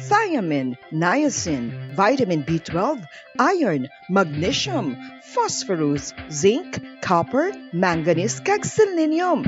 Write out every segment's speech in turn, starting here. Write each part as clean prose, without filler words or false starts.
thiamine, niacin, vitamin B12, iron, magnesium, phosphorus, zinc, copper, manganese kag selenium.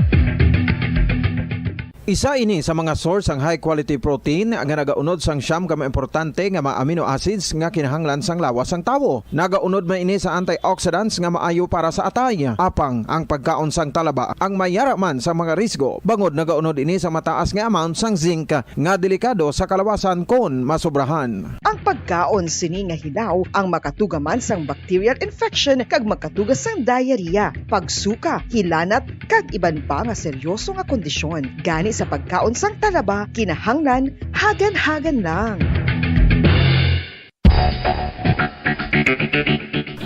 Isa ini sa mga source ang high quality protein nga nagaunod sang siyam ka importante nga mga amino acids nga kinahanglan sang lawas sang tawo. Nagaunod man ini sa antioxidants nga maayo para sa atay. Apang ang pagkaon sang talaba ang mayaraman sa mga risgo. Bangod nagaunod ini sa mataas nga amount sang zinc nga delikado sa kalawasan kon masobrahan. Ang pagkaon sini nga hilaw ang makatugaman sang bacterial infection kag makatugas sang diarrhea, pagsuka, hilanat kag iban pa nga seryoso nga kondisyon. Gani sa pagkaon sang talaba, kinahanglan hagan-hagan lang.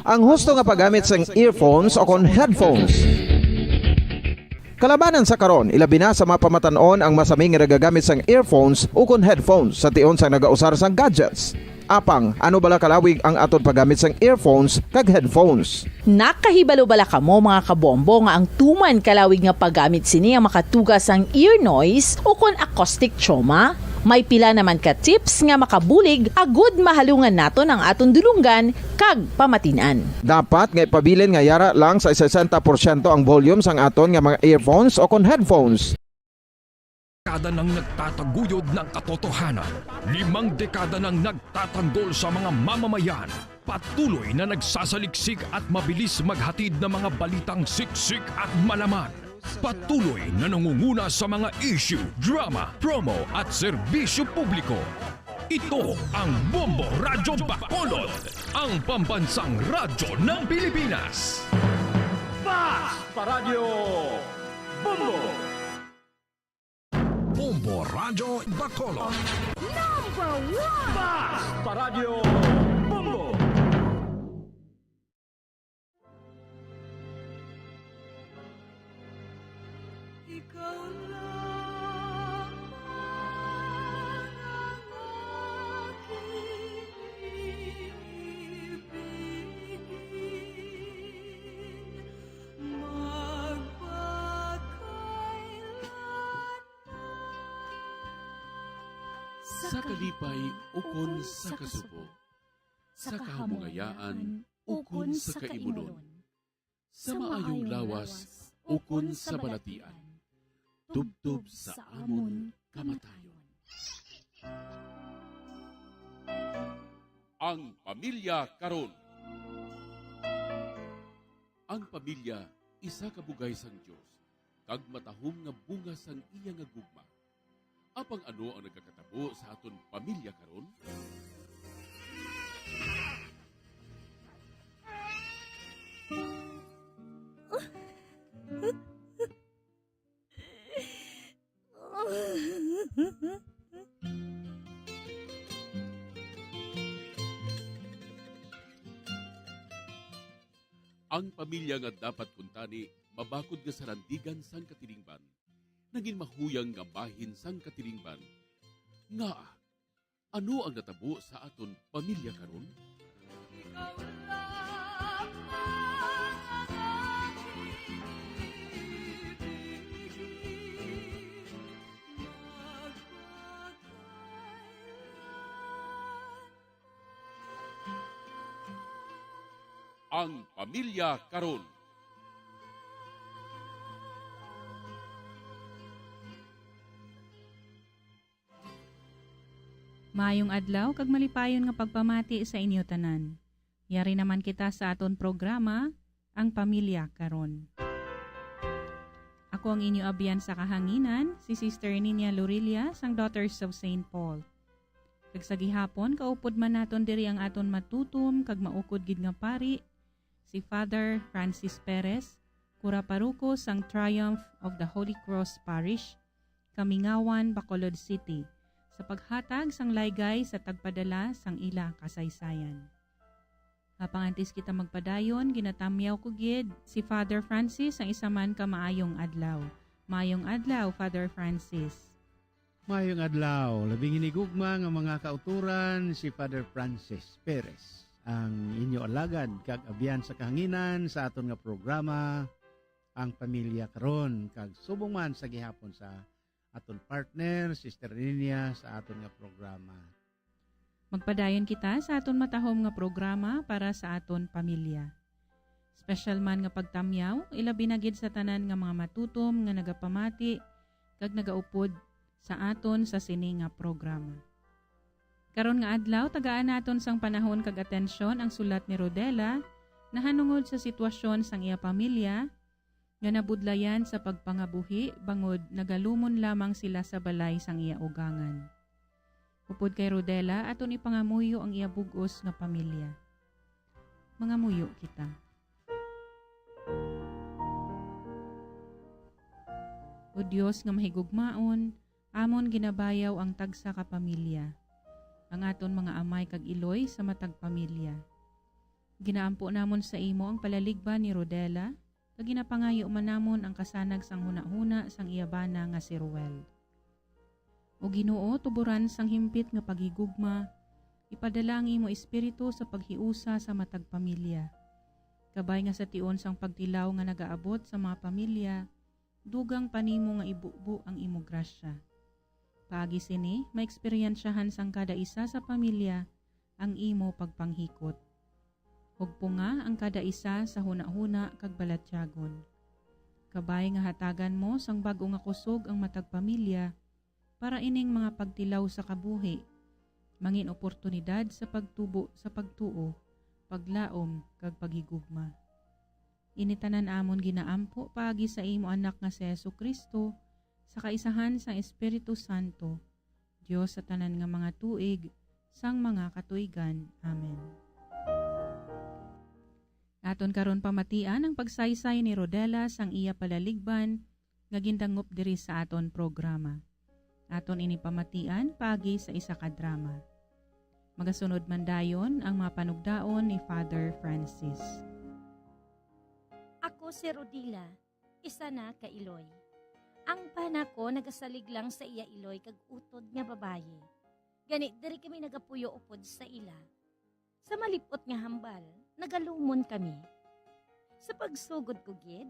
Ang husto nga paggamit sang earphones o kon headphones. Kalabanan sa karon, ilabi na sa mapamatanon ang masaming nga nagagamit sang earphones o kon headphones sa tion sang nagausar sang gadgets. Apang, ano bala kalawig ang aton paggamit sang earphones kag headphones? Nakahibalo bala kamo mga kabombo nga ang tuman kalawig nga paggamit sini ang makatugas ang ear noise o kon acoustic trauma? May pila naman ka tips nga makabulig agud mahalungan naton ang aton dulunggan kag pamatinan. Dapat nga ipabilin nga yara lang sa 60% ang volume sang aton nga mga earphones o kon headphones. Dekada nang nagtataguyod ng katotohanan, 5 dekada nang nagtatanggol sa mga mamamayan, patuloy na nagsasaliksik at mabilis maghatid ng mga balitang siksik at malaman. Patuloy na nangunguna sa mga issue, drama, promo at serbisyo publiko. Ito ang Bombo Radyo Bacolod, ang pambansang radyo ng Pilipinas. Fast Paradyo Bombo! Bombo Radyo Bacolod. Number 1! Fast Paradyo Bombo! Ikaw lang ang aking ibigin, Sa kalipay, ukon sa kasubo. Sa kahamungayaan, ukon sa kaimunon. Sa maayong lawas, ukon sa balatian. Tubtob sa amon kamatayon. Ang pamilya karon. Ang pamilya isa ka bugay sang Dios kag matahom nga bunga sang iya nga gugma. Apang ano ang nagkakatabo sa aton pamilya karon? Ang pamilya nga dapat kuntani mabakod nga sarandigan sang katilingban. Naging mahuyang nga bahin sang katilingban. Nga, ano ang natabo sa aton pamilya karon? ikaw lang ang aking ibigin, Ang pamilya karon. Maayong adlaw kag malipayon nga pagpamati sa inyo tanan. Yari naman kita sa aton programa, Ang Pamilya Karon. Ako ang inyo abyan sa kahanginan, si Sister Nina Lorilia sang Daughters of St. Paul. Kag sa gihapon, kaupod man naton diri ang aton matutom kag maukod gid nga pari, si Father Francis Perez, Cura Paruco sang Triumph of the Holy Cross Parish, Kamingawan, Bacolod City, sa paghatag sang laygay sa tagpadala sang ila kasaysayan. Kapangantis kita magpadayon, ginatamyaw ko gid si Father Francis ang isa man ka maayong adlaw. Maayong adlaw, Father Francis. Mayong adlaw, labing hinigugma nga mga kauturan si Father Francis Perez, ang inyo alagad kag abyan sa kahanginan sa aton nga programa Ang Pamilya Karon, kag subong man sa gihapon sa aton partner, Sister Nina, sa aton nga programa. Magpadayon kita sa aton matahom nga programa para sa aton pamilya. Special man nga pagtamyaw, ilabi na gid sa tanan nga mga matutom nga nagapamati kag nagaupod sa aton sa sini nga programa. Karon nga adlaw tagaan naton sang panahon kag atensyon ang sulat ni Rodela na hanungod sa sitwasyon sang iya pamilya nga nabudlayan sa pagpangabuhi bangod nagalumon lamang sila sa balay sang iya ugangan. Upod kay Rodela aton ipangamuyo ang iya bug-os nga pamilya. Mangamuyo kita. O Diyos nga mahigugmaon, amon ginabayaw ang tagsa ka pamilya. Ang aton mga amay kag iloy sa matag pamilya. Ginaampo namon sa imo ang palaligban ni Rodela, kag ginapangayo man namon ang kasanag sang huna-huna sang iyabana nga si Ruel. O Ginoo, tuburan sang himpit nga paghigugma, ipadala ang imo espiritu sa paghiusa sa matag pamilya. Kabay nga sa tion sang pagtilaw nga nagaabot sa mga pamilya, dugang panimo nga ibubu ang imo grasya. Paagi sini, maeksperiensyahan sang kada isa sa pamilya ang imo pagpanghikot. Hugpo nga ang kada isa sa huna-huna kag balatyagon. Kabay nga hatagan mo sang bag-o nga kusog ang matag pamilya para ining mga pagtilaw sa kabuhi, mangin oportunidad sa pagtubo sa pagtuo, paglaom kag paghigugma. Initanan amon ginaampo paagi sa imo anak nga si Jesucristo sa kaisahan sang Espiritu Santo, Dios sa tanan nga mga tuig, sang mga katuigan. Amen. Aton karon pamatian ang pagsaysay ni Rodela sang iya palaligban nga gindangop diri sa aton programa. Aton ini pamatian paagi sa isa ka drama. Magasunod man dayon ang mga panugdaon ni Father Francis. Ako si Rodila, isa na ka Iloy. Ang pana ko nagasalig lang sa iya Iloy kag utod nga babaye. Ganit diri kami nagapuyo upod sa ila. Sa malipot nga hambal, nagalumon kami. Sa pagsugod ko gid,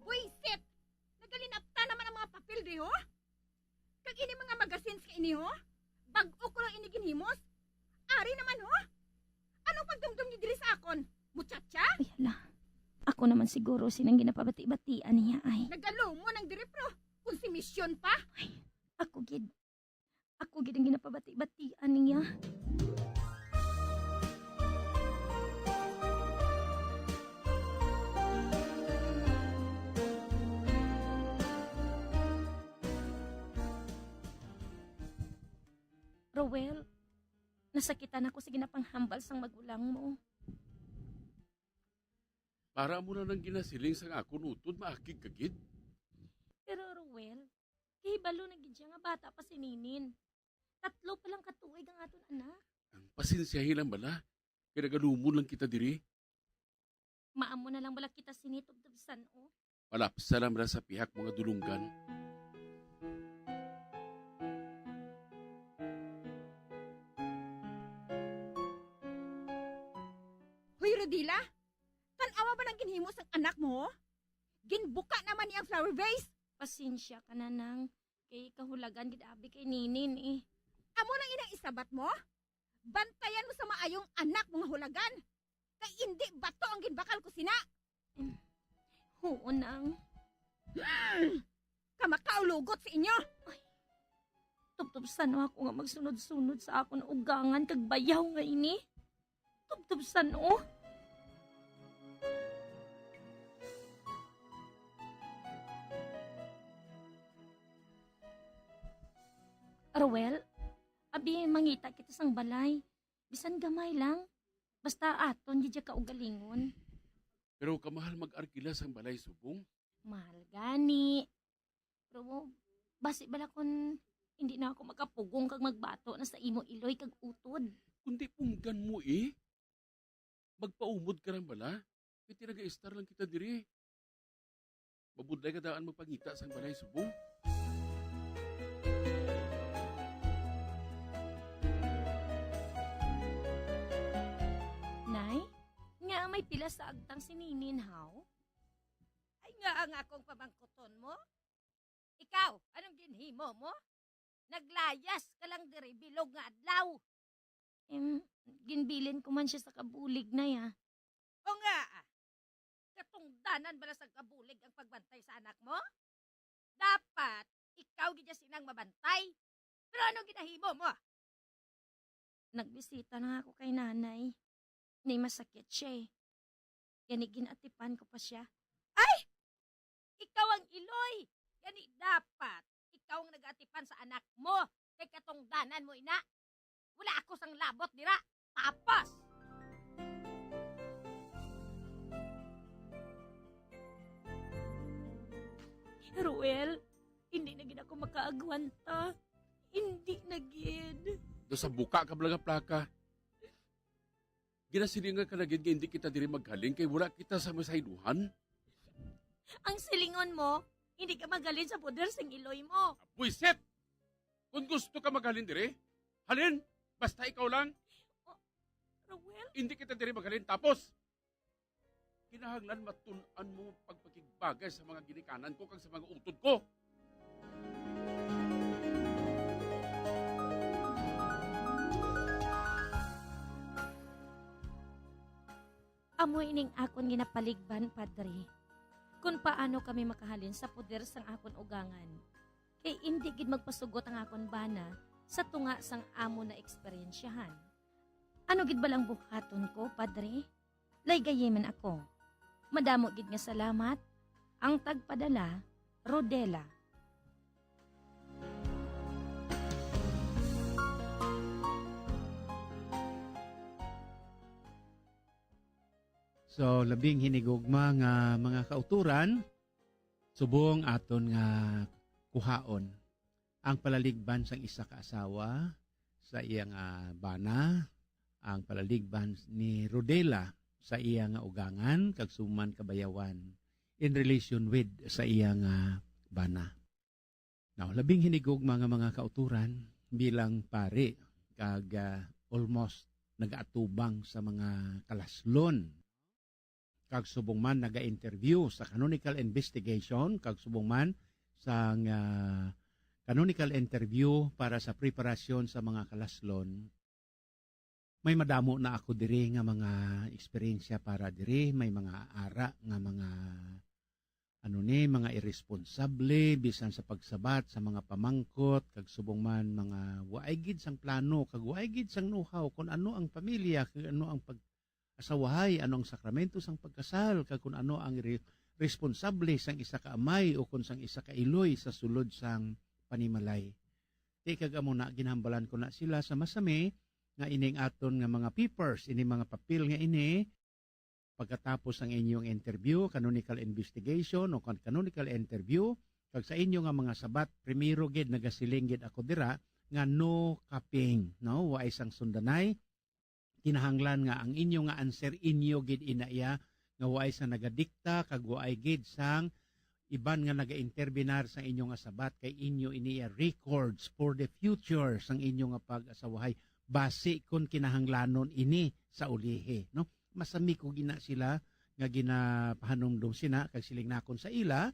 Buisit! Nagalinapta naman ang mga papel di ho? Kag ini mga magazines ka ini ho? Bag-o ko lang ini ginhimos? Ari naman ho? Anong pagdumdum niyo diri sa akon? Muchacha? ay hala. Ako naman siguro sinang ginapabati-batian niya ay. Nagalo mo ng direpro. Kung si misyon pa? Ako gid. Ako gid ang ginapabati-batian niya. Rowel, nasakitan ako sa ginapanghambal sang magulang mo. Para mo na nang ginasiling sang akon utod maakig kagid. Pero Rowel, kahibalo na gid siya nga bata pa si Ninin. 3 pa lang katuig ang aton anak. Ang pasensyahin lang bala. Kaya nagalumon lang kita diri. Maamo na lang bala kita sinitubtubsan o. Palapsa lang ra sa pihak mga dulunggan. Hoy Rodila, tanawa ba ng ginhimos ang anak mo? Ginbuka naman niyang flower vase. Pasensya ka na nang kay kahulagan gid abi kay Ninin eh. Amo nang inang isabat mo? Bantayan mo sa maayong anak mga hulagan. Kay hindi bato ang ginbakal ko sina. Oo nang. Kamakaulugot sa inyo. Tubtubsan ako nga magsunod-sunod sa akon ugangan kag bayaw nga ini. Tubtubsan o. Rowel, abi mangita kita sang balay. Bisan gamay lang. Basta aton di ka ugalingon. Pero kamahal mag-arkila sang balay subong. Mahal gani. Pero basi bala kon hindi na ako makapugong kag magbato na sa imo iloy kag utod. Kundi punggan mo eh. Magpaumod ka lang bala. Kaya tinaga-star lang kita diri. Mabudlay ka daan magpangita sang balay subong. Nay, nga may pila sa agtang si Ninin haw? Ay nga ang akong pamangkuton mo. Ikaw, anong ginhimo mo? Naglayas ka lang diri bilog nga adlaw. Ginbilin ko man siya sa kabulig na ya. O nga, katungdanan bala sa kabulig ang pagbantay sa anak mo? Dapat, ikaw gidya sinang mabantay. Pero ano ginahimo mo? Nagbisita na ako kay nanay. Ni masakit siya eh. Gani ginatipan ko pa siya. Ay! Ikaw ang iloy! Gani dapat, ikaw ang nag-atipan sa anak mo. Kay katungdanan mo, ina. Wala ako sang labot, dira. Tapos! Ruel, hindi na gid ako makaagwanta. Hindi na gid. Do sa buka ka bala nga plaka. Ginasilingan ka na gid nga hindi kita diri maghaling kay wala kita sa masayduhan. Ang silingon mo, hindi ka magaling sa poder sing iloy mo. Buisit! Kung gusto ka maghalin diri, halin! Basta ikaw lang, Ruel? hindi kita diri maghalin. Tapos, kinahanglan matun-an mo pagpakigbagay sa mga ginikanan ko kag sa mga utod ko. Amoy ning akon ginapaligban, Padre. Kung paano kami makahalin sa poder sang akon ugangan. Kay hindi gid magpasugot ang akon bana sa tunga sang amo na eksperyensyahan. Ano gid balang buhaton ko, Padre? Laygayemen ako. Madamo gid nga salamat. Ang tagpadala, Rodela. So, labing hinigugma nga mga kauturan, subong aton nga kuhaon. Ang palaligban sang isa ka asawa sa iyang bana, ang palaligban ni Rodela sa iyang ugangan, kag suman kabayawan in relation with sa iyang bana. Now, labing hinigugma nga mga kauturan bilang pari, kag almost nag-atubang sa mga kalaslon, kag subong man naga-interview sa canonical investigation, kag subong man sa canonical interview para sa preparasyon sa mga kalaslon. May madamo na ako diri nga mga eksperyensya para diri, may mga ara nga mga mga irresponsable bisan sa pagsabat sa mga pamangkot, kag subong man mga waay gid sang plano, kag waay gid sang know-how kung ano ang pamilya, kag ano ang asawahay, ano ang sakramento sang pagkasal, kag kung ano ang responsable sang isa ka amay o kung sang isa ka iloy sa sulod sang panimalay. Kag amo na ginhambalan ko na sila sa masami nga ining aton nga mga papers, ini mga papel nga ini pagkatapos ang inyong interview, canonical investigation o canonical interview, kag sa inyo nga mga sabat, primero gid nagasiling gid ako dira nga no kaping, no, wa isang sundanay. Kinahanglan nga ang inyo nga answer inyo gid inaya nga waay sa nagadikta kag waay gid sang iban nga naga-interbinar sa inyo nga sabat, kay inyo iniya records for the future sang inyo nga pag-asawahay base kun kinahanglanon ini sa ulihi, no. Masami ko gina sila nga ginapahanumdum sina kag siling nakon sa ila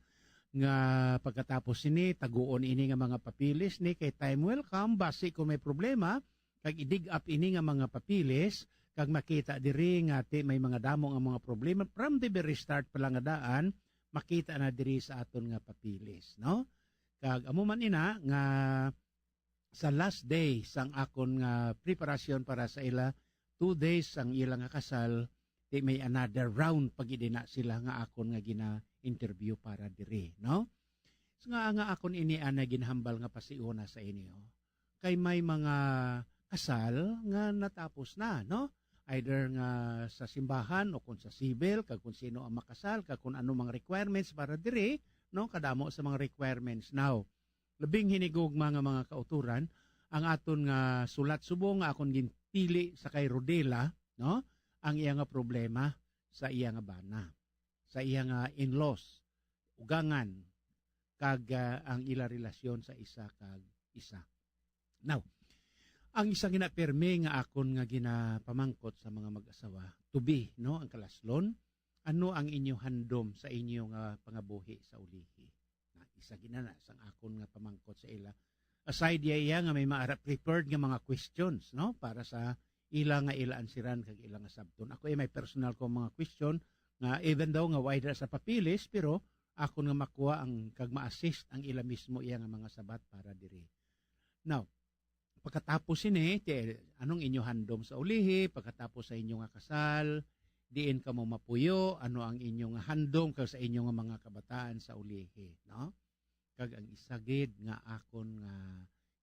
nga pagkatapos ini taguon ini nga mga papilis ni kay time will come base kung may problema kag i-dig up ini nga mga papilis, kag makita diri nga may mga damo nga mga problema from the very start pa lang nga daan, makita na diri sa aton nga papilis, no? Kag amo man ina nga sa last day sang akon nga preparasyon para sa ila, 2 days ang ilang nga kasal, may another round pag idina sila nga akon nga gina-interview para diri, no? So nga akon ini ana ginhambal nga pasiuna sa inyo. Kay may mga kasal nga natapos na, no? Either nga sa simbahan o kung sa civil, kag kung sino ang makasal, kag kung ano mga requirements para diri, no? Kadamo sa mga requirements. Now, labing hinigog mga kauturan, ang aton nga sulat subong nga akon ginpili sa kay Rodela, no? Ang iya nga problema sa iya nga bana, sa iya nga in-laws, ugangan, kag ang ila relasyon sa isa kag isa. Now, ang isang ginaperme nga akon nga ginapamangkot sa mga mag-asawa, to be, no, ang kalaslon, ano ang inyong handom sa inyong pangabuhi sa ulihi? Na isa ginana sang akon nga pamangkot sa ila. Aside iya nga may maara prepared nga mga questions, no, para sa ila nga ila ansiran kag ila nga sabton. Ako ay may personal ko mga question nga even daw nga wider sa papilis, pero ako nga makuha ang kag ma-assist ang ila mismo iya nga mga sabat para diri. Now, pagkatapos ini, anong inyo handom sa ulihi, pagkatapos sa inyo nga kasal, diin ka mo mapuyo, ano ang inyong handom kag sa inyong mga kabataan sa ulihi, no? Kag ang isagid nga akon nga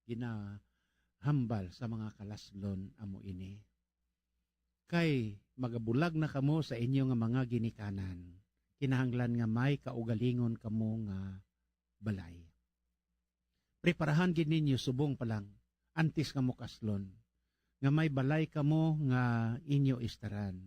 ginahambal sa mga kalaslon amo ini. Kay magabulag na kamo sa inyo nga mga ginikanan, kinahanglan nga may kaugalingon kamo nga balay. Preparahan gid ninyo subong pa lang, antes kamo kaslon, nga may balay kamo nga inyo istaran.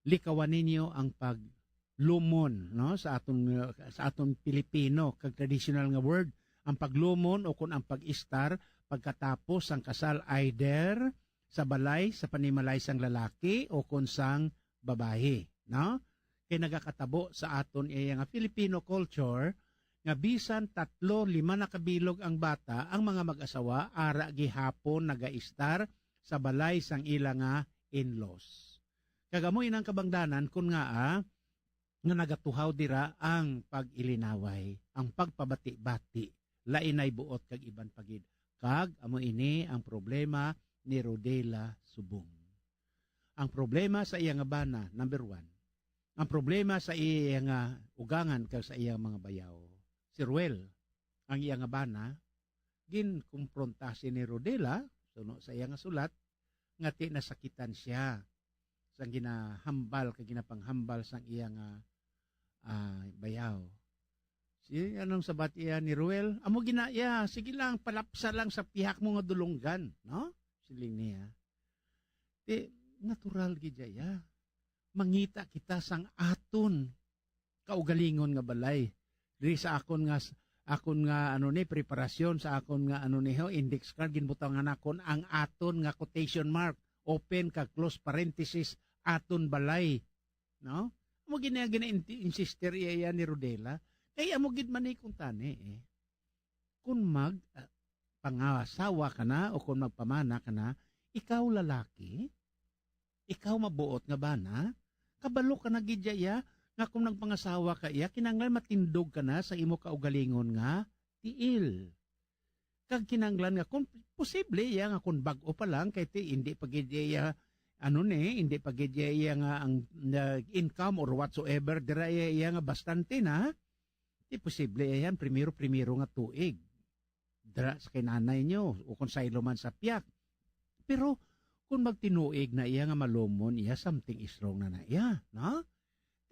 Likawan ninyo ang paglumon, no, sa aton Pilipino kag traditional nga word, ang paglumon o kun ang pag-istar pagkatapos ang kasal either sa balay sa panimalay sang lalaki o kun sang babae, no? Kay nagakatabo sa aton iya nga Filipino culture nga bisan 3-5 na kabilog ang bata, ang mga mag-asawa ara gihapon nagaistar sa balay sang ila nga in-laws. Kagamoy nang kabangdanan kun nga nagatuhaw dira ang pag-ilinaway, ang pagpabati-bati, lainay buot kag iban pagid. Kag amo ini ang problema ni Rodela Subong. Ang problema sa iya nga bana, number 1. Ang problema sa iya nga ugangan kag sa iya mga bayaw. Si Ruel, ang iya nga bana, ginkumpronta si ni Rodela, suno sa iya nga sulat, nga ti nasakitan siya sang ginahambal kag ginapanghambal sang iya nga bayaw. Si anong sabat iya ni Ruel? Amo ginaya, sige lang, palapsa lang sa pihak mo nga dulunggan, no? Siling niya. Ti natural gid ya. Mangita kita sang aton kaugalingon nga balay. Diri sa akon nga preparasyon sa akon nga index card ginbutangan nakon ang aton nga quotation mark, open ka close parenthesis, aton balay, no? Amo gina-insister iya ni Rodela, kay amo gid man kung tani kun mag pangasawa ka na o kung magpamana ka na, ikaw lalaki, ikaw mabuot nga bana, kabalo ka na gid ya nga kung nagpangasawa ka iya, kinanglan matindog ka na sa imo kaugalingon nga tiil. Kag kinanglan nga kung posible iya nga kung bag-o pa lang kay hindi pagid iya hindi pagid iya nga ang income or whatsoever dira iya nga bastante na, di posible yan primero nga tuig dira sa kinanay nyo o kung saylo man sa piyak. Pero kung magtinuig na iya nga malumon iya, something is wrong na iya, no?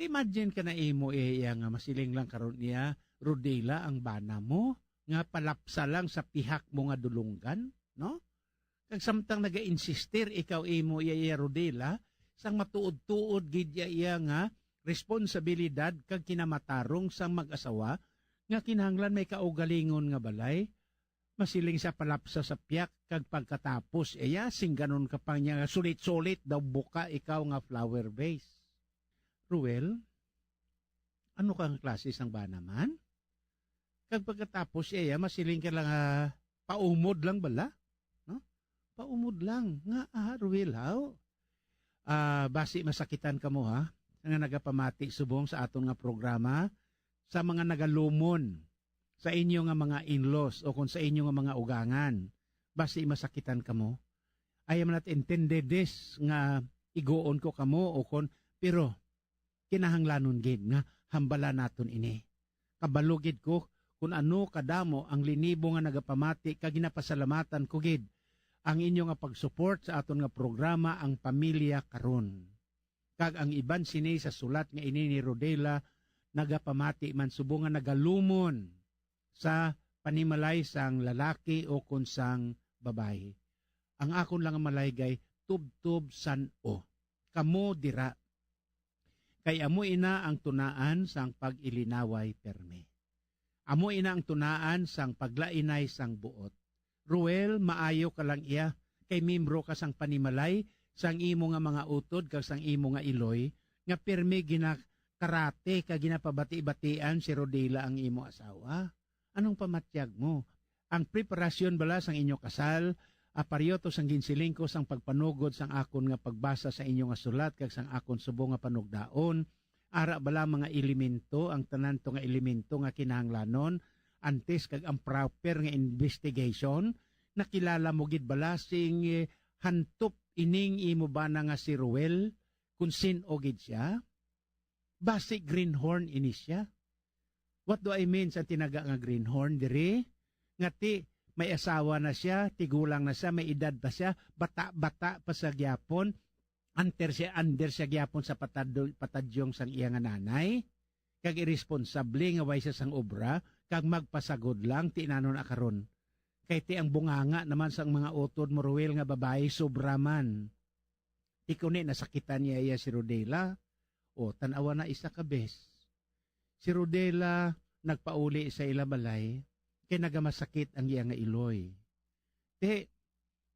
Imagine ka na imo iya nga masiling lang karon niya Rodela ang bana mo nga palapsa lang sa pihak mo nga dulunggan, no? Kag samtang naga-insister ikaw imo iya Rodela sang matuod-tuod gid iya nga responsibilidad kag kinamatarong sang mag-asawa nga kinahanglan may kaugalingon nga balay, masiling sa palapsa sa piyak kag pagkatapos iya sing ganon ka pa niya sulit-sulit daw buka ikaw nga flower vase. Ruel, ano kang klase sang bana man? Kag pagkatapos iya masiling ka lang paumod lang bala, no? Paumod lang nga Ruel haw. Basi masakitan ka mo ha nga nagapamati subong sa aton nga programa sa mga nagalumon sa inyo nga mga in-laws o kung sa inyo nga mga ugangan. Basi masakitan ka mo. I am not intended this nga igoon ko kamo o kon, pero kinahanglanon gid nga hambala naton ini. Kabalugid ko kung ano kadamo ang linibo nga nagapamati kag ginapasalamatan ko gid ang inyo nga pag-support sa aton nga programa ang Pamilya Karon. Kag ang iban sini sa sulat nga ini ni Rodela nagapamati man subong nga nagalumon sa panimalay sang lalaki o kun sang babae. Ang akon lang malaygay tub-tub san-o. Kamo dira. Kay amo ina ang tunaan sang pag-ilinaway perme. Amo ina ang tunaan sang paglainay sang buot. Ruel, maayo ka lang iya, kay membro ka sang panimalay, sang imo nga mga utod, kag sang imo nga iloy, nga perme karate ka ginapabati-batian si Rodela ang imo asawa? Anong pamatyag mo? Ang preparasyon bala sang inyo kasal, aparyoto sang ginsilingko sang pagpanugod sang akon nga pagbasa sa inyo nga sulat kag sang akon subo nga panugdaon, ara bala mga elemento, ang tanan to nga elemento nga kinahanglanon, antes kag ang proper nga investigation, nakilala mo gid bala sing hantop ining imo ba na nga si Ruel, kung sin-o gid siya? Basi greenhorn ini siya. What do I mean sa tinaga nga greenhorn diri? Ngati may asawa na siya, tigulang na siya, may edad pa siya, bata-bata pa sa gyapon, under siya gyapon sa patadyong sang iya nga nanay, kag irresponsable nga way siya sang obra, kag magpasagod lang, tinanon akaron. Kay ti ang bunganga naman sang mga utod mo Ruel nga babae, sobra man. Ti kundi nasakitan niya iya si Rodela, o tanawa na isa ka bes. Si Rodela nagpauli sa ilabalay, kay nagamasakit ang iya nga iloy. Te,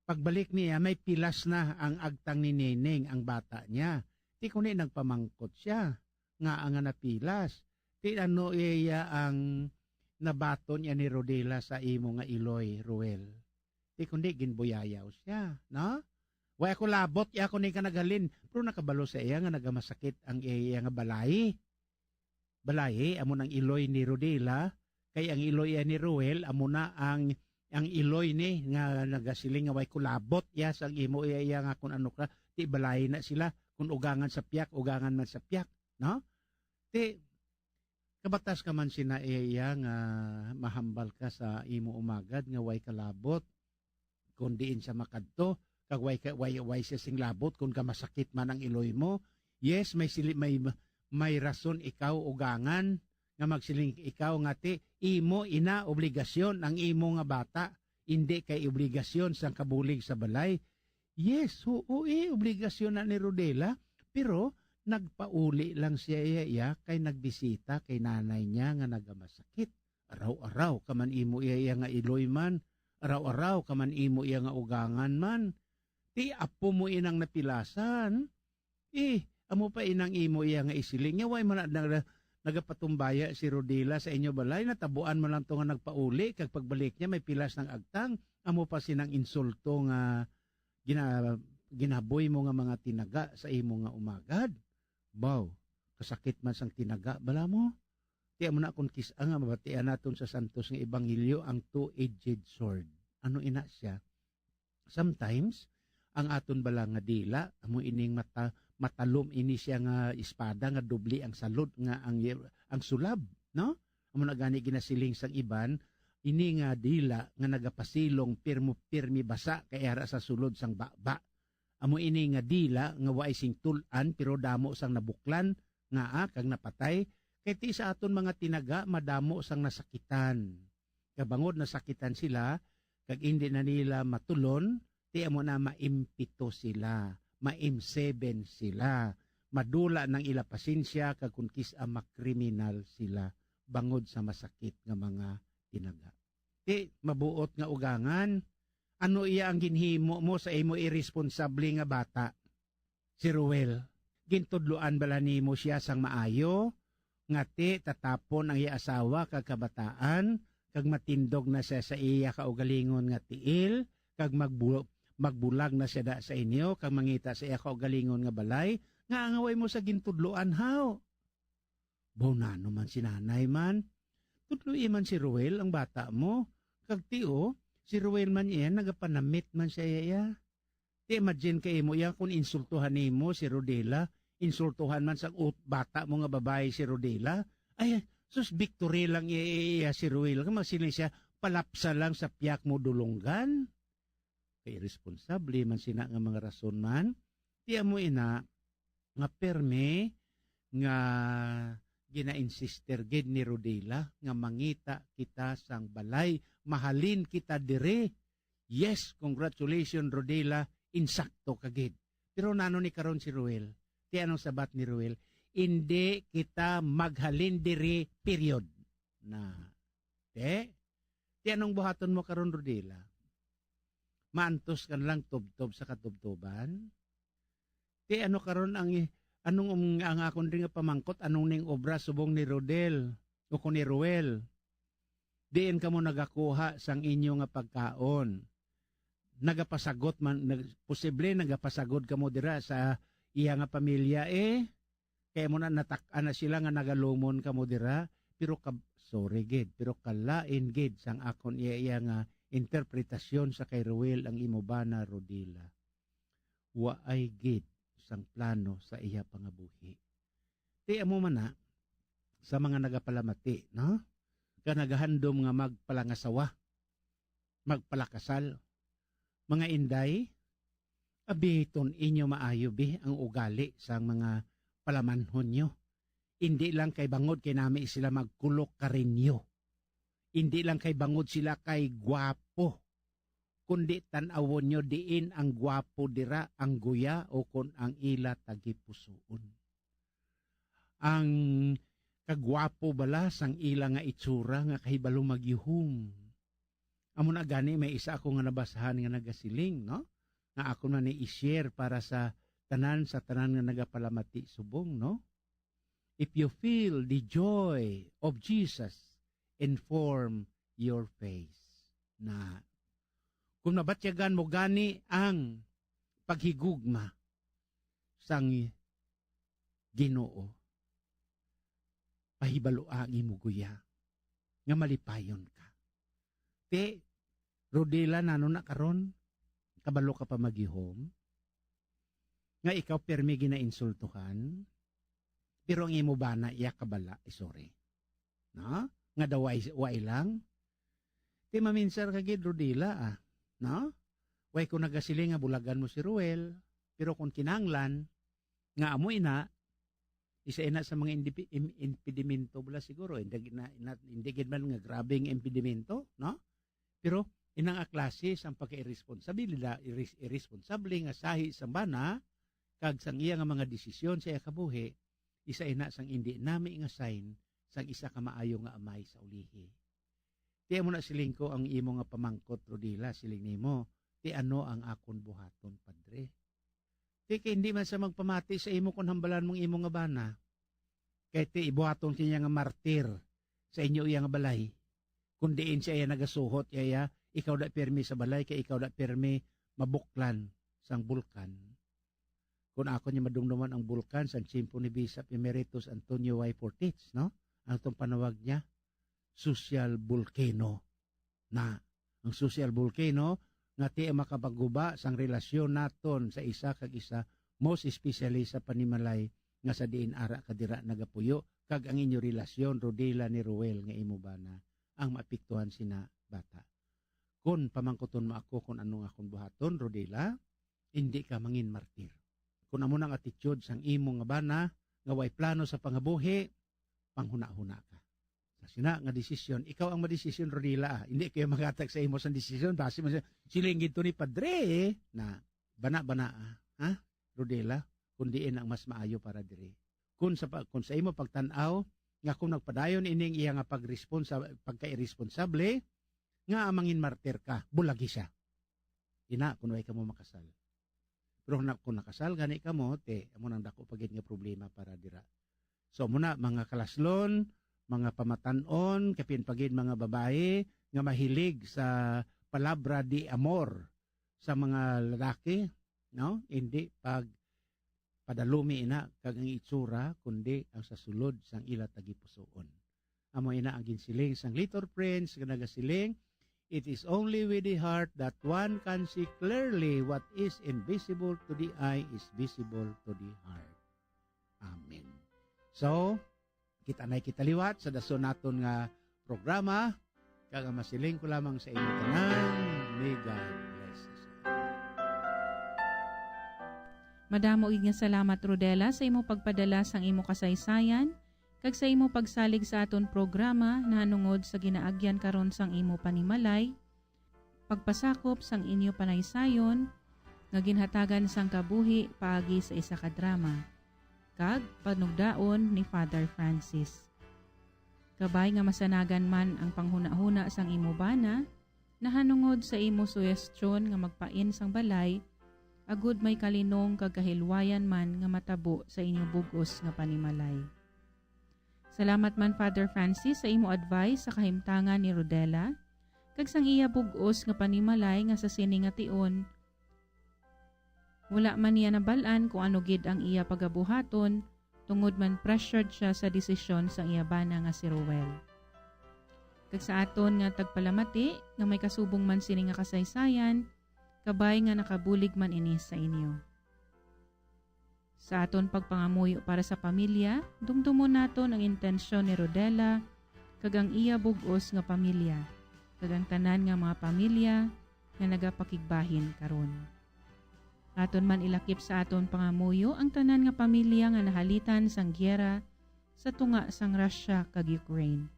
pagbalik niya, may pilas na ang agtang ni Neneng, ang bata niya. Ti kundi nagpamangkot siya, nga ang napilas. Ti ano iya ang nabaton niya ni Rodela sa imo nga iloy, Ruel. Ti kundi ginbuyayaw siya, no? Way ako labot, iya ko ni ka naghalin, pero nakabalo sa iya nga nagamasakit ang iya nga balay. Balay, amo ng iloy ni Rodela, kay ang iloy ni Ruel, amo na ang iloy ni nga nagasiling nga way kulabot ya sang imo iya nga kun ano ka ti balay na sila kun ugangan sa piyak ugangan man sa piyak, no? Ti kabatas ka man sina iya nga mahambal ka sa imo umagad nga way kalabot kun diin sa makadto kag way siya sing labot kun ka masakit man ang iloy mo. Yes, may rason ikaw ugangan nga magsiling ikaw nga ti imo ina obligasyon ang imo nga bata, hindi kay obligasyon sang kabulig sa balay. Yes, obligasyon na ni Rodela, pero nagpauli lang siya iya kay nagbisita kay nanay niya nga nagamasakit. Araw-araw kaman imo iya nga iloy man, araw-araw kaman imo iya nga ugangan man. Ti apo mo inang napilasan. Amo pa inang imo iya nga isiling. Nga way man nagapatumbaya si Rodela sa inyo balay, natabuan mo lang to nga nagpauli, kag pagbalik niya may pilas ng agtang, amo pa sinang insulto nga ginaboy mo nga mga tinaga sa imo nga umagad. Baw, kasakit man sang tinaga, bala mo? Tiya mo na kung kisa nga mabatian naton sa Santos nga Ebanghelyo ang two-edged sword. Ano ina siya? Sometimes, ang aton bala nga dila, amo ining matalom ini siya nga espada nga dubli ang salud nga ang sulab, no? Amo na gani ginasiling sang iban, ini nga dila nga nagapasilong pirmi basa kay ara sa sulod sang baba. Amo ini nga dila nga waay sing tulan pero damo sang nabuklan nga kag napatay kay ti sa aton mga tinaga madamo sang nasakitan. Kabangod nasakitan sila kag hindi na nila matulon, ti amo na maimpito sila. Ma-M7 sila, madula ng ila pasensya kag kun kis makriminal sila bangod sa masakit nga mga tinaga. Mabuot nga ugangan, ano iya ang ginhimo mo sa imo irresponsable nga bata? Si Ruel, gintudloan bala nimo siya sang maayo, ngati tatapon ang iya asawa kag kabataan, kag matindog na siya sa iya kaugalingon nga tiil, kag magbulag na siya da sa inyo, kag mangita sa iya kaugalingon nga balay, nga angaway mo sa gintudloan haw. Bonano man si nanay man, tudloy man si Ruel ang bata mo, kag tiyo, si Ruel man iyan, nagapanamit man siya iya. Ti imagine kay mo iya kung insultuhan nimo si Rodela, insultuhan man sa bata mo nga babae si Rodela, ay sus victory lang iya si Ruel, kag magsiling siya, palapsa lang sa piyak mo dulonggan. Kay responsable man sina nga mga rason man, tiya mo ina, nga perme, nga gina-insister gid ni Rodela, nga mangita kita sang balay, mahalin kita dire. Yes, congratulations Rodela, insakto kagid. Pero nano ni karon si Ruel, ti anong sabat ni Ruel, hindi kita maghalin dire, period. Na, ti anong buhaton mo karon Rodela? Maantos kan lang tubtob sa katubtoban. Ti ano karon ang Anong ang akon rin nga pamangkot, anong ning obra subong ni Rodel o ko ni Ruel? Diin ka mo nagakuha sang inyo nga pagkaon. Nagapasagot man, posible nagapasagot ka mo dira sa iya nga pamilya kaya mo na natak-an na sila nga nagalumon ka mo dira, pero pero kalain gid sang akon iya nga interpretasyon sa kay Ruel ang imo bana Rodila. Waay gid sang plano sa iya pangabuhi. Ti amo man na sa mga nagapalamati, no? Ka nagahandom nga magpalangasawa, magpalakasal. Mga inday, abiton inyo maayo ang ugali sa mga palamanhon nyo. Hindi lang kay bangod kay nami sila magkulok karinyo. Hindi lang kay bangod sila kay gwapo. Kundi tanawon nyo diin ang gwapo dira ang guya o kun ang ila tagipusoon. Ang kagwapo bala sang ila nga itsura nga kahibalo magyuhum. Amo na gani may isa ako nga nabasahan nga nagasiling, no? Nga ako na ni-share para sa tanan nga nagapalamati subong, no? If you feel the joy of Jesus, inform your face. Na kung nabatyagan mo gani ang paghigugma sang Ginoo, pahibalo ang imo guya nga malipayon ka. Te Rodela nano na karon kabalo ka pa magihom nga ikaw permi ginainsultuhan pero ang imo bana iya kabala sorry. No? Nga daw way lang. Te maminsar ka gid Rodela no? Way ko nagasiling nga bulagan mo si Ruel, pero kung kinanglan, nga amoy na, isa ina sa mga impedimento bala siguro, hindi man nga grabing impedimento, no? Pero inang aklase sang irresponsable nga sahi sa bana, kag sang iya nga mga desisyon sa iya kabuhi, isa ina sang hindi nami nga sign sang isa ka maayo nga amay sa ulihi. Ti mo na siling ko ang imo nga pamangkot Rodila, siling nimo, ti ano ang akon buhaton padre. Ti kay hindi man sa magpamati sa imo kun hambalan mong imo nga bana. Kay ti ibuhaton kanya nga martir sa inyo iya nga balay. Kun diin siya iya nagasuhot iya, ikaw da permi sa balay kay ikaw da permi mabuklan sang bulkan. Kung ako niya madumduman ang bulkan sang tiyempo ni Bishop Emeritus Antonio Y. Fortich, no? Ang itong panawag niya, social volcano. Na ang social volcano nga ti makapaguba sang relasyon naton sa isa kag isa, most especially sa panimalay nga sa diin ara kadira nagapuyo kag ang inyo relasyon Rodela ni Ruel nga imo bana ang maapektuhan sina bata. Kun pamangkuton mo ako kung anong akong buhaton Rodela, hindi ka mangin martir. Kung amo nang attitude sang imo nga bana nga way plano sa pangabuhi, panghuna-huna ka. Sina nga desisyon, ikaw ang madesisyon Rodela. Hindi kayo magatag sa imo sang desisyon base mo silingid to ni padre na bana-bana Rodela kundi ang mas maayo para dire. Kun sa imo pagtan-aw nga kung nagpadayon ining iya nga pagka-irresponsable nga amangin martir ka, bulagi siya. Ina kun way ka mo makasal. Pero kung nakasal gani ka mo, amo nang dako pagid nga problema para dira. So muna mga kalaslon, mga pamatanon, kapin pagid mga babae nga mahilig sa palabra di amor sa mga lalaki, no? Hindi pag padalumi ina kag ang itsura kundi ang sasulod sang ila tagipusoon. Amo ina ang ginsiling sang Little Prince nga nagasiling, it is only with the heart that one can see clearly what is invisible to the eye is visible to the heart. Amen. So, kita liwat sa dason naton nga programa kag masiling ko lamang sa inyo tanan. May God bless us. Madamo ig nga salamat Rodela sa imo pagpadala sang imo kasaysayan kag sa imo pagsalig sa aton programa nahanungod sa ginaagyan karon sang imo panimalay, pagpasakop sang inyo panaysayon nga ginhatagan sang kabuhi paagi sa isa ka drama kag panugdaon ni Father Francis. Kabay nga masanagan man ang panghuna-huna sang imo bana, nahanungod sa imo suwestyon nga magpain sang balay, agud may kalinong kag kahilwayan man nga matabo sa inyo bugos nga panimalay. Salamat man Father Francis sa imo advice sa kahimtangan ni Rodela, kag sang iya bugos nga panimalay nga sa sini nga tion, wala man niya nabalaan kung ano gid ang iya pagabuhaton, tungod man pressured siya sa desisyon sa iya bana nga si Rowel. Kag sa aton nga tagpalamati, nga may kasubong man sini nga kasaysayan, kabay nga nakabulig man ini sa inyo. Sa aton pagpangamuyo para sa pamilya, dumdumon naton ang intensyon ni Rodela, kag ang iya bugos nga pamilya, kag ang tanan nga mga pamilya nga nagapakigbahin karon. Aton man ilakip sa aton pangamuyo ang tanan nga pamilya nga nahalitan sang gyera sa tunga sang Russia kag Ukraine.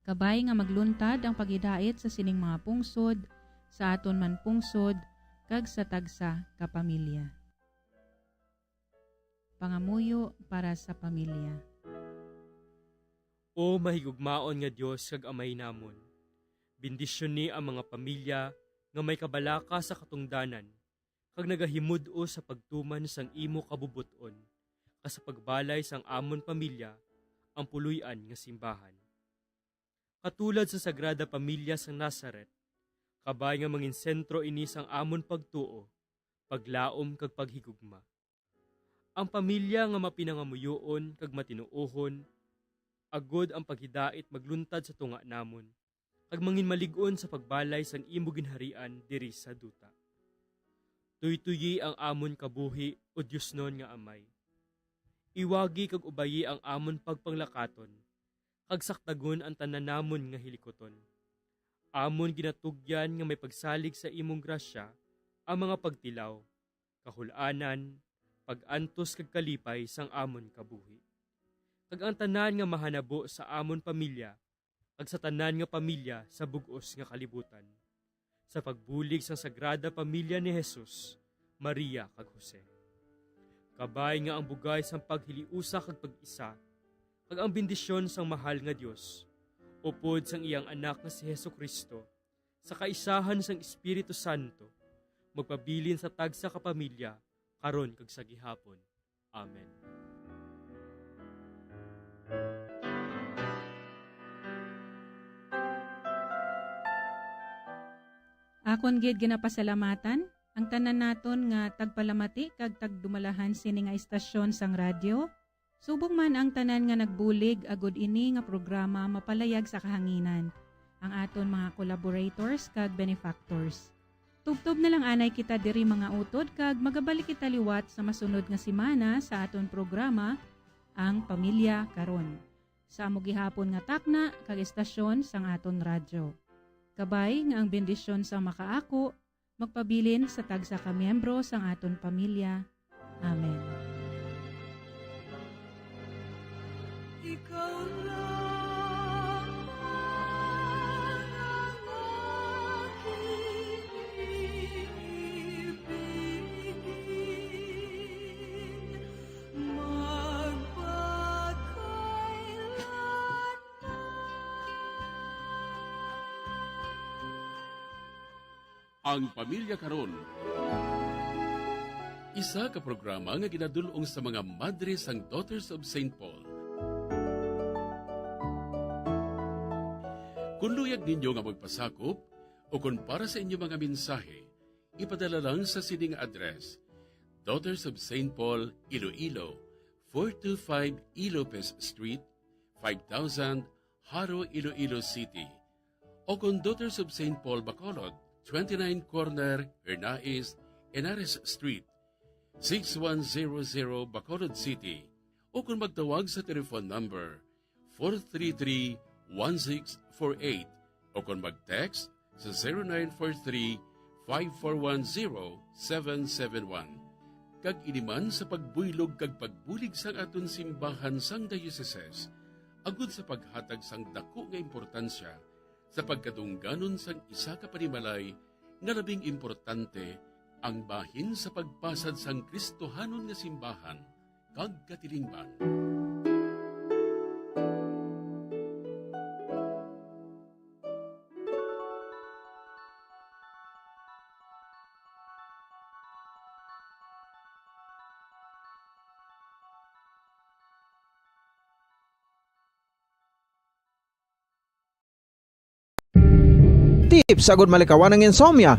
Kabay nga magluntad ang pagidait sa sining mga pungsod, sa aton man pungsod, kag sa tagsa ka pamilya. Pangamuyo para sa pamilya. O mahigugmaon nga Dios kag Amay namon, bendisyon ni ang mga pamilya nga may kabalaka sa katungdanan, kag nagahimud-o sa pagtuman sang imo kabubuton, kas sa pagbalay sang amon pamilya, ang puluyan nga simbahan. Katulad sa Sagrada Pamilya sang Nazaret, kabay nga mangin sentro ini sang amon pagtuo, paglaom kag paghigugma. Ang pamilya nga mapinangamuyoon kag matinuohon, agod ang paghidait magluntad sa tunga namon, kag mangin malig-on sa pagbalay sang imo ginharian diri sa duta. Tuytuyi ang amon kabuhi o Diyos non nga Amay. Iwagi kag ubayi ang amon pagpanglakaton, kag saktagon ang tanan namon nga hilikoton. Amon ginatugyan nga may pagsalig sa imong grasya ang mga pagtilaw, kahulanan, pag-antos kag kalipay sang amon kabuhi. Kag ang tanan nga mahanabo sa amon pamilya, kag sa tanan nga pamilya sa bugos nga kalibutan. Sa pagbulig sa Sagrada Pamilya ni Jesus, Maria kag Jose. Kabay nga ang bugay sang paghiliusa kag pag-isa, kag ang bendisyon sang mahal nga Dios, upod sang iyang anak nga si Jesucristo, sa kaisahan sang Espiritu Santo, magpabilin sa tagsa ka pamilya, karon kag sa gihapon. Amen. Akon gid ginapasalamatan ang tanan naton nga tagpalamati kag tagdumalahan sini nga istasyon sang radyo. Subong man ang tanan nga nagbulig agud ini nga programa mapalayag sa kahanginan. Ang aton mga collaborators kag benefactors. Tubtob na lang anay kita diri mga utod kag magabalik kita liwat sa masunod nga semana sa aton programa ang Pamilya Karon. Sa amo gihapon nga takna kag istasyon sang aton radyo. Kabay nga ang bendisyon sa makaako, magpabilin sa tagsa ka miyembro sang aton pamilya. Amen. Ikaw lang ang aking ibigin, Ang Pamilya Karon. Isa ka programa nga ginadulong sa mga madre sang Daughters of St. Paul. Kung luyag ninyo nga magpasakop o kung para sa inyong mga mensahe, ipadala lang sa sining address: Daughters of St. Paul, Iloilo, 425 Ilopez Street, 5000 Haro, Iloilo City. O kung Daughters of St. Paul, Bacolod, 29 Corner, Hernais, Henares Street, 6100 Bacolod City. O kung magtawag sa telephone number 433-1648 o kung mag-text sa 0943-5410-771. Kag iniman sa pagbuylog kag pagbulig sang aton simbahan sang dioceses, agud sa paghatag sang dako nga importansya sa pagkatungganon sang isa ka panimalay nga labing importante ang bahin sa pagpasad sang Kristohanon nga simbahan kag katilingban. tips sagud malikawan ng insomnia.